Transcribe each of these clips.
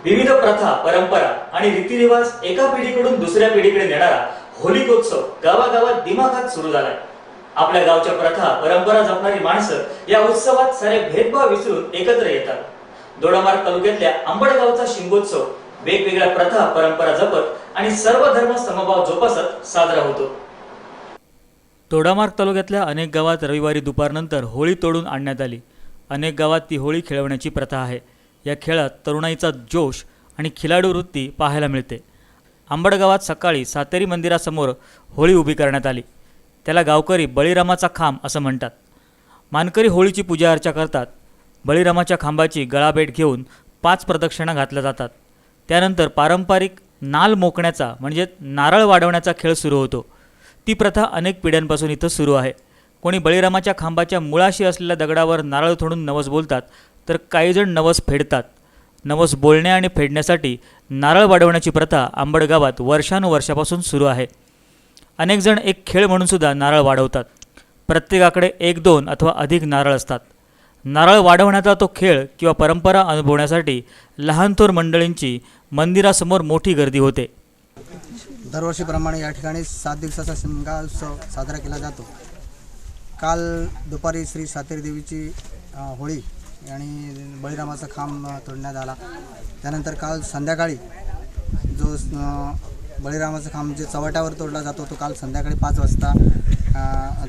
विविध प्रथा, परंपरा आणि रीतिरिवाज एका पिढीकडून दुसऱ्या पिढीकडे नेणारा होलिकोत्सव गावागावात दिमाखात सुरू झालाय। आपल्या गावच्या प्रथा, परंपरा जपणारी माणसं या उत्सवात सारे भेदभाव विसरून एकत्र येतात। दोडामार्ग तालुक्यातल्या आंबडगावचा शिमगोत्सव वेगवेगळ्या प्रथा, परंपरा जपत आणि सर्व धर्म समभाव जोपासत साजरा होतो। दोडामार्ग तालुक्यातल्या अनेक गावात रविवारी दुपारनंतर होळी तोडून आणण्यात आली। अनेक गावात ती होळी खेळवण्याची प्रथा आहे। या खेळात तरुणाईचा जोश आणि खिलाडू वृत्ती पाहायला मिळते। आंबडगावात सकाळी सातेरी मंदिरासमोर होळी उभी करण्यात आली। त्याला गावकरी बळीरामाचा खांब असं म्हणतात। मानकरी होळीची पूजा अर्चा करतात। बळीरामाच्या खांबाची गळाभेट घेऊन 5 प्रदक्षिणा घातल्या जातात। त्यानंतर पारंपरिक नाल मोकण्याचा म्हणजे नारळ वाढवण्याचा खेळ सुरू होतो। ती प्रथा अनेक पिढ्यांपासून इथं सुरू आहे। कोणी बळीरामाच्या खांबाच्या मुळाशी असलेल्या दगडावर नारळ थोडून नवस बोलतात, तर काही जण नवस फेडतात। नवस बोलणे आणि फेडण्यासाठी नारळ वाढवण्याची प्रथा आंबडगावात वर्षानुवर्षापासून सुरू आहे। अनेक जण एक खेळ म्हणून सुद्धा नारळ वाढवतात। प्रत्येकाकडे 1-2 अथवा अधिक नारळ असतात। नारळ वाढवण्याचा तो खेळ किंवा परंपरा अनुभवण्यासाठी लहान थोर मंडळींची मंदिरासमोर मोठी गर्दी होते। दरवर्षीप्रमाणे या ठिकाणी 7 दिवसाचा शिमगा उत्सव साजरा केला जातो। काल दुपारी श्री सातेरी देवीची होळी आणि बळीरामाचा खांब तोडण्यात आला। त्यानंतर काल संध्याकाळी जो बळीरामाचा खांब जे चव्हाट्यावर तोडला जातो तो काल संध्याकाळी 5 वाजता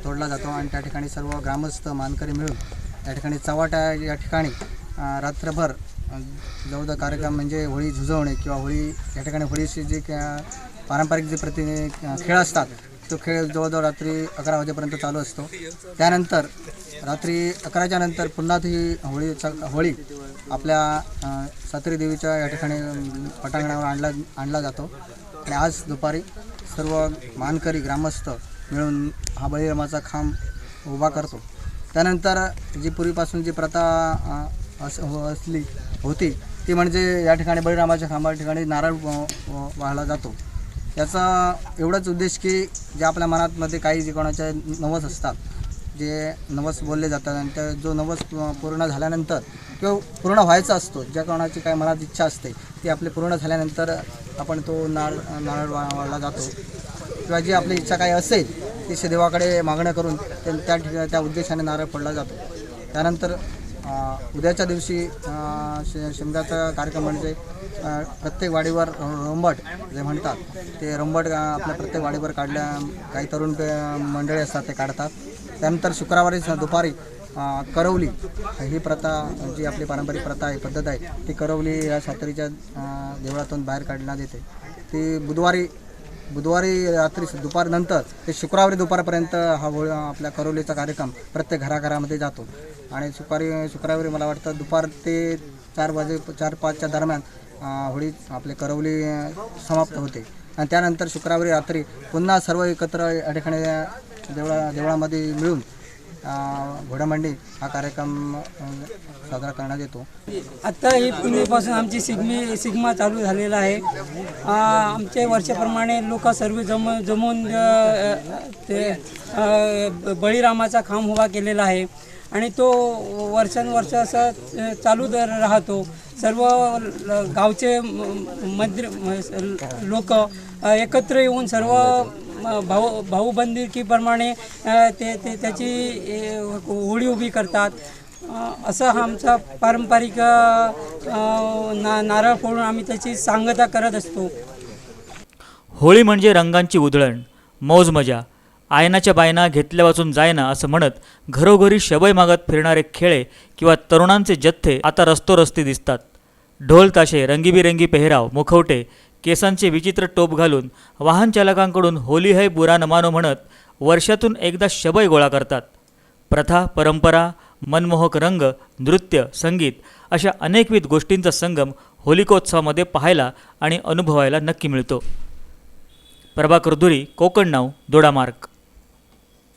तोडला जातो आणि त्या ठिकाणी सर्व ग्रामस्थ मानकरी मिळून त्या ठिकाणी चव्हाट्या या ठिकाणी रात्रभर जवळजवळ कार्यक्रम म्हणजे होळी झुजवणे किंवा होळी या ठिकाणी होळीची जे पारंपरिक जे खेळ असतात तो खेळ जवळजवळ रात्री 11 वाजेपर्यंत चालू असतो। त्यानंतर रात्री 11च्या नंतर पुन्हा ती होळी आपल्या सातेरी देवीच्या या ठिकाणी पटांगणावर आणला जातो आणि आज दुपारी सर्व मानकरी ग्रामस्थ मिळून हा बळीरामाचा खांब उभा करतो। त्यानंतर जी पूर्वीपासून जी प्रथा असली होती ती म्हणजे या ठिकाणी बळीरामाच्या खांबा ठिकाणी नारळ वाहला जातो। याचा एवढाच उद्देश की जे आपल्या मनातमध्ये काही जे कोणाचे नवस असतात, जे नवस बोलले जातात आणि त्या जो नवस पूर्ण झाल्यानंतर किंवा पूर्ण व्हायचा असतो, ज्या कोणाची काय मनात इच्छा असते ती आपली पूर्ण झाल्यानंतर आपण तो नारळ वाढला जातो किंवा जी आपली इच्छा काही असेल ती देवाकडे मागणं करून त्या उद्देशाने नारळ फोडला जातो। त्यानंतर उद्याच्या दिवशी शिमग्याचा कार्यक्रम म्हणजे प्रत्येक वाडीवर रोंबट जे म्हणतात ते रोंबट आपल्या प्रत्येक वाडीवर काढल्या काही तरुण मंडळी असतात ते काढतात। त्यानंतर शुक्रवारी दुपारी करवली ही प्रथा जी आपली पारंपरिक प्रथा आहे, पद्धत आहे, ती करवली या सातेरीच्या देवळातून बाहेर काढण्यात येते। ती बुधवारी रात्री दुपारनंतर ते शुक्रवारी दुपारपर्यंत हा आपल्या करवलीचा कार्यक्रम प्रत्येक घराघरामध्ये जातो आणि शुक्रवारी मला वाटतं दुपार ते 4-5च्या दरम्यान होळी आपले करवली समाप्त होते आणि त्यानंतर शुक्रवारी रात्री पुन्हा सर्व एकत्र या ठिकाणी देवळामध्ये मिळून घोडामंडी हा कार्यक्रम साजरा करण्यात येतो। आता ही पूर्वीपासून आमची सिग्मा चालू झालेला आहे। आमचे वर्षाप्रमाणे लोक सर्व जमून ते बळीरामाचा खांब उभा केलेला आहे आणि तो वर्षानुवर्ष असं चालू राहतो। सर्व गावचे लोक एकत्र येऊन सर्व भाऊबंदिकीप्रमाणे त्याची होळी उभी करतात। असं हा आमचा पारंपरिक नारळ फोडून आम्ही त्याची सांगता करत असतो। होळी म्हणजे रंगांची उधळण, मौज मजा। आयनाच्या बायना घेतल्या वाचून जायना असं म्हणत घरोघरी शबय मागत फिरणारे खेळे किंवा तरुणांचे जथ्थे आता रस्तोरस्ती दिसतात। ढोल ताशे, रंगीबिरंगी पेहराव, मुखवटे, केसांचे विचित्र टोप घालून वाहन चालकांकडून होली है बुरा न मानो म्हणत वर्षातून एकदा शबय गोळा करतात। प्रथा, परंपरा, मनमोहक रंग, नृत्य, संगीत अशा अनेकविध गोष्टींचा संगम होलिकोत्सवामध्ये पाहायला आणि अनुभवायला नक्की मिळतो। प्रभाकर दुरी, कोकण नाऊ, दोडामार्ग।